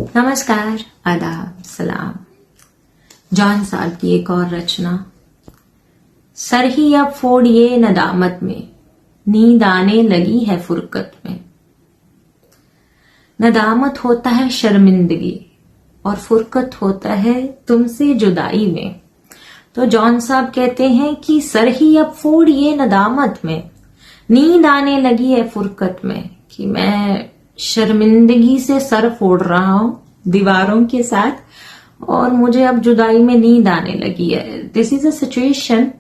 नमस्कार, आदाब, सलाम। जॉन साहब की एक और रचना। सर ही अब फोड़िए नदामत में, नींद आने लगी है फुरकत में। नदामत होता है शर्मिंदगी और फुरकत होता है तुमसे जुदाई में। तो जॉन साहब कहते हैं कि सर ही अब फोड़िए नदामत में, नींद आने लगी है फुरकत में। कि मैं शर्मिंदगी से सर फोड़ रहा हूं दीवारों के साथ और मुझे अब जुदाई में नींद आने लगी है। दिस इज अ सिचुएशन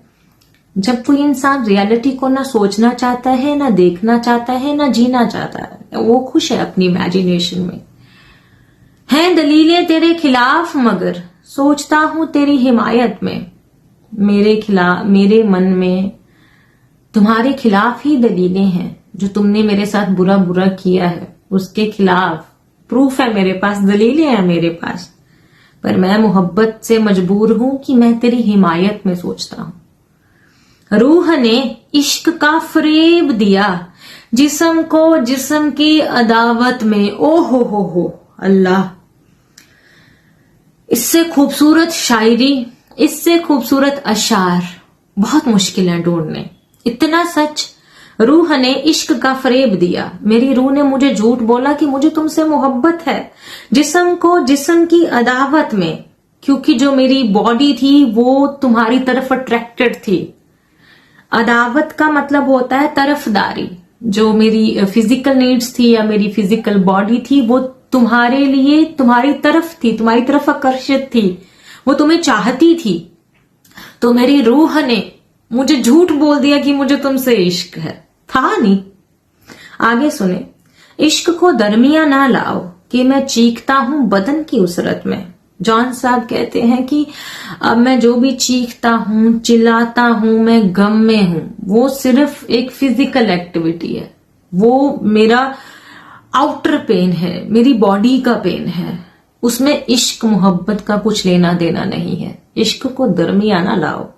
जब कोई इंसान रियलिटी को ना सोचना चाहता है, ना देखना चाहता है, ना जीना चाहता है। वो खुश है अपनी इमेजिनेशन में। हैं दलीलें तेरे खिलाफ मगर सोचता हूं तेरी हिमायत में। मेरे मन में तुम्हारे खिलाफ ही दलीलें हैं। जो तुमने मेरे साथ बुरा बुरा किया है उसके खिलाफ प्रूफ है मेरे पास, दलीलें हैं मेरे पास। पर मैं मोहब्बत से मजबूर हूं कि मैं तेरी हिमायत में सोचता हूं। रूह ने इश्क का फरेब दिया जिस्म को जिस्म की अदावत में। ओ हो अल्लाह। इससे खूबसूरत शायरी, इससे खूबसूरत अशार बहुत मुश्किल है ढूंढने। इतना सच। रूह ने इश्क का फरेब दिया, मेरी रूह ने मुझे झूठ बोला कि मुझे तुमसे मोहब्बत है। जिस्म को जिस्म की अदावत में, क्योंकि जो मेरी बॉडी थी वो तुम्हारी तरफ अट्रैक्टेड थी। अदावत का मतलब होता है तरफदारी। जो मेरी फिजिकल नीड्स थी या मेरी फिजिकल बॉडी थी वो तुम्हारे लिए तुम्हारी तरफ थी, तुम्हारी तरफ आकर्षित थी, वो तुम्हें चाहती थी। तो मेरी रूह ने मुझे झूठ बोल दिया कि मुझे तुमसे इश्क है, था नहीं। आगे सुने। इश्क को दरमिया ना लाओ कि मैं चीखता हूं बदन की उसरत में। जॉन साहब कहते हैं कि अब मैं जो भी चीखता हूं, चिल्लाता हूं, मैं गम में हूं, वो सिर्फ एक फिजिकल एक्टिविटी है। वो मेरा आउटर पेन है, मेरी बॉडी का पेन है। उसमें इश्क मोहब्बत का कुछ लेना देना नहीं है। इश्क को दरमिया ना लाओ।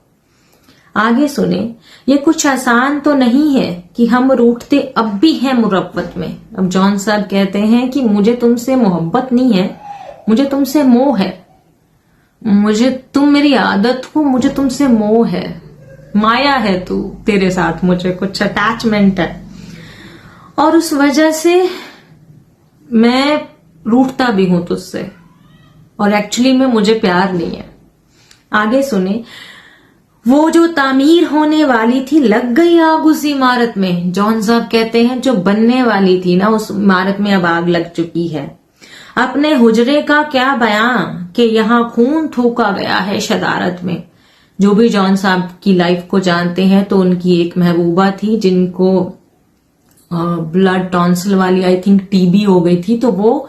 आगे सुने। ये कुछ आसान तो नहीं है कि हम रूठते अब भी हैं मुरब्बत में। अब जॉन साहब कहते हैं कि मुझे तुमसे मोहब्बत नहीं है, मुझे तुमसे मोह है। मुझे तुम मेरी आदत हो, मुझे तुमसे मोह है, माया है तू, तेरे साथ मुझे कुछ अटैचमेंट है और उस वजह से मैं रूठता भी हूं तुझसे और एक्चुअली में मुझे प्यार नहीं है। आगे सुने। वो जो तामीर होने वाली थी लग गई आग उस इमारत में। जॉन साहब कहते हैं जो बनने वाली थी ना उस इमारत में अब आग लग चुकी है। अपने हुजरे का क्या बयां कि यहाँ खून थूका गया है शरारत में। जो भी जॉन साहब की लाइफ को जानते हैं तो उनकी एक महबूबा थी जिनको ब्लड टॉन्सिल वाली आई थिंक टीबी हो गई थी। तो वो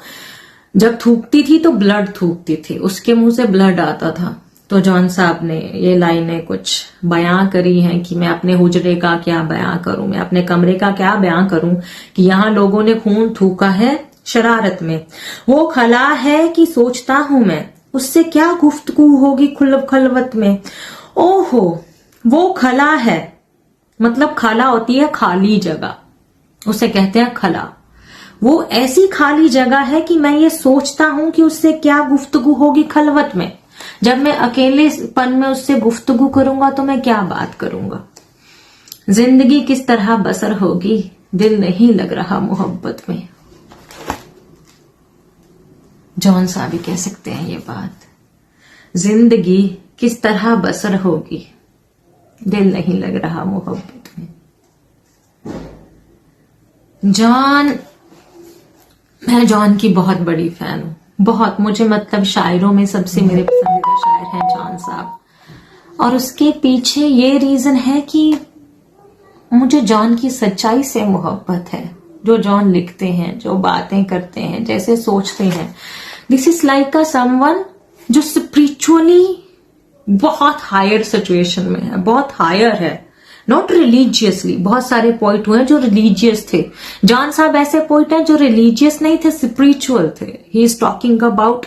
जब थूकती थी तो ब्लड थूकती थी, उसके मुंह से ब्लड आता था। तो जॉन साहब ने ये लाइनें कुछ बयां करी हैं कि मैं अपने हुजरे का क्या बयां करूं, मैं अपने कमरे का क्या बयां करूं कि यहाँ लोगों ने खून थूका है शरारत में। वो खला है कि सोचता हूं मैं, उससे क्या गुफ्तगू होगी खलवत में। ओहो वो खला है, मतलब खला होती है खाली जगह, उसे कहते हैं खला। वो ऐसी खाली जगह है कि मैं ये सोचता हूं कि उससे क्या गुफ्तगू होगी खलवत में। जब मैं अकेलेपन में उससे गुफ्तगू करूंगा तो मैं क्या बात करूंगा। जिंदगी किस तरह बसर होगी, दिल नहीं लग रहा मोहब्बत में। जॉन साहब भी कह सकते हैं ये बात। जिंदगी किस तरह बसर होगी, दिल नहीं लग रहा मोहब्बत में। मैं जॉन की बहुत बड़ी फैन हूं, बहुत। मुझे मतलब शायरों में सबसे मेरे पसंदीदा शायर हैं जॉन साहब। और उसके पीछे ये रीजन है कि मुझे जॉन की सच्चाई से मोहब्बत है। जो जॉन लिखते हैं, जो बातें करते हैं, जैसे सोचते हैं, this is like a someone जो स्पिरिचुअली बहुत हायर सिचुएशन में है, बहुत हायर है, नॉट रिलीजियसली। बहुत सारे पोइट हुए जो रिलीजियस थे। जॉन साहब ऐसे पोइट हैं जो रिलीजियस नहीं थे, स्पिरिचुअल थे। He is talking about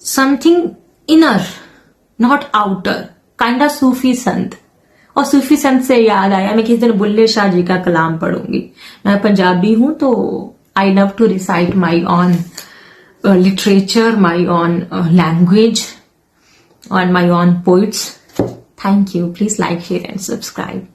something inner, not outer, kind of Sufi संत। और सूफी संत से याद आया, मैं किसी दिन बुल्ले शाह जी का कलाम पढ़ूंगी। मैं पंजाबी हूं तो I love to recite my own literature, my own language, and my own poets. Thank you. Please like, share, and subscribe.